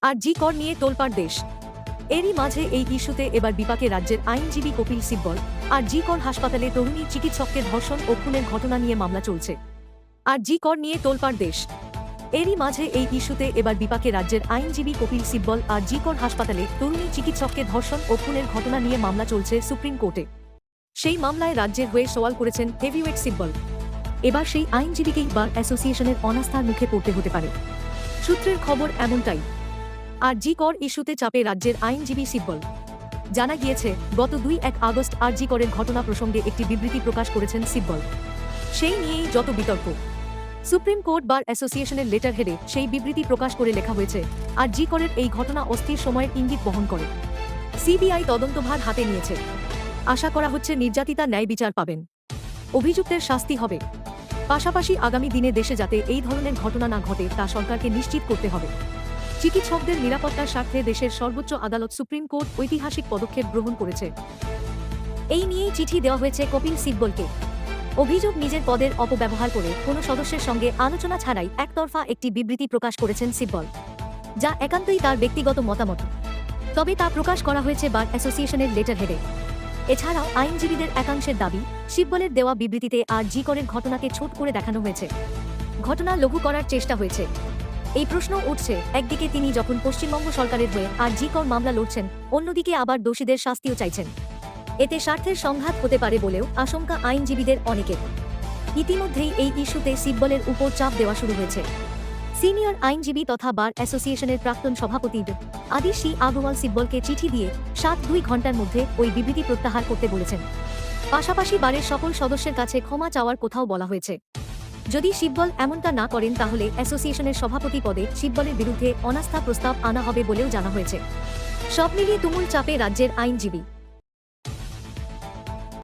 আর জি কর নিয়ে তোলপাড় দেশ। এরই মাঝে এই ইস্যুতে এবার বিপাকে রাজ্যের আইনজীবী কপিল সিব্বল। আর জি কর হাসপাতালে তরুণী চিকিৎসককে ধর্ষণ ও খুনের ঘটনা নিয়ে মামলা চলছে। আর জি কর নিয়ে তোলপাড় দেশ। এরই মাঝে এই ইস্যুতে এবার বিপাকে রাজ্যের আইনজীবী কপিল সিব্বল। আর জি কর হাসপাতালে তরুণী চিকিৎসককে ধর্ষণ ও খুনের ঘটনা নিয়ে মামলা চলছে সুপ্রিম কোর্টে। সেই মামলায় রাজ্যের হয়ে সওয়াল করেছেন হেভিওয়েট সিব্বল। এবার সেই আইনজীবীকেই বার অ্যাসোসিয়েশনের অনাস্থার মুখে পড়তে হতে পারে। সূত্রের খবর এমনটাই। আর জি কর ইস্যুতে চাপে রাজ্যের আইনজীবী সিব্বল। জানা গিয়েছে, গত ২-১ আগস্ট আর জি করের ঘটনা প্রসঙ্গে একটি বিবৃতি প্রকাশ করেছেন সিব্বল। সেই নিয়েই যত বিতর্ক। সুপ্রিম কোর্ট বার অ্যাসোসিয়েশনের লেটার হেডে সেই বিবৃতি প্রকাশ করে লেখা হয়েছে, আর জি করের এই ঘটনা অস্থির সময়ের ইঙ্গিত বহন করে। সিবিআই তদন্তভার হাতে নিয়েছে। আশা করা হচ্ছে নির্যাতিতা ন্যায় বিচার পাবেন, অভিযুক্তের শাস্তি হবে। পাশাপাশি আগামী দিনে দেশে যাতে এই ধরনের ঘটনা না ঘটে তা সরকারকে নিশ্চিত করতে হবে। চিকিৎসকদের নিরাপত্তার স্বার্থে দেশের সর্বোচ্চ আদালত সুপ্রিম কোর্ট ঐতিহাসিক পদক্ষেপ গ্রহণ করেছে। এই নিয়েই চিঠি দেওয়া হয়েছে কপিল সিব্বলকে। অভিযোগ, নিজের পদের অপব্যবহার করে কোনো সদস্যের সঙ্গে আলোচনা ছাড়াই একতরফা একটি বিবৃতি প্রকাশ করেছেন সিব্বল, যা একান্তই তার ব্যক্তিগত মতামত। তবে তা প্রকাশ করা হয়েছে বার অ্যাসোসিয়েশনের লেটার হেডে। এছাড়াও আইনজীবীদের একাংশের দাবি, সিব্বলের দেওয়া বিবৃতিতে আর জি করের ঘটনাকে ছোট করে দেখানো হয়েছে, ঘটনা লঘু করার চেষ্টা হয়েছে। এই প্রশ্ন উঠছে, একদিকে তিনি যখন পশ্চিমবঙ্গ সরকারের হয়ে আর জি কর মামলা লড়ছেন, অন্যদিকে আবার দোষীদের শাস্তিও চাইছেন। এতে স্বার্থের সংঘাত হতে পারে বলেও আশঙ্কা আইনজীবীদের অনেকের। ইতিমধ্যেই এই ইস্যুতে সিব্বলের উপর চাপ দেওয়া শুরু হয়েছে। সিনিয়র আইনজীবী তথা বার অ্যাসোসিয়েশনের প্রাক্তন সভাপতি আদি সি আগরওয়াল সিব্বলকে চিঠি দিয়ে ৭-২ ঘণ্টার মধ্যে ওই বিবৃতি প্রত্যাহার করতে বলেছেন। পাশাপাশি বারের সকল সদস্যের কাছে ক্ষমা চাওয়ার কথাও বলা হয়েছে। যদি সিব্বল এমনটা না করেন তাহলে অ্যাসোসিয়েশনের সভাপতি পদে সিব্বলের বিরুদ্ধে অনাস্থা প্রস্তাব আনা হবে বলেও জানা হয়েছে। সব মিলিয়ে তুমুল চাপে রাজ্যের আইনজীবী।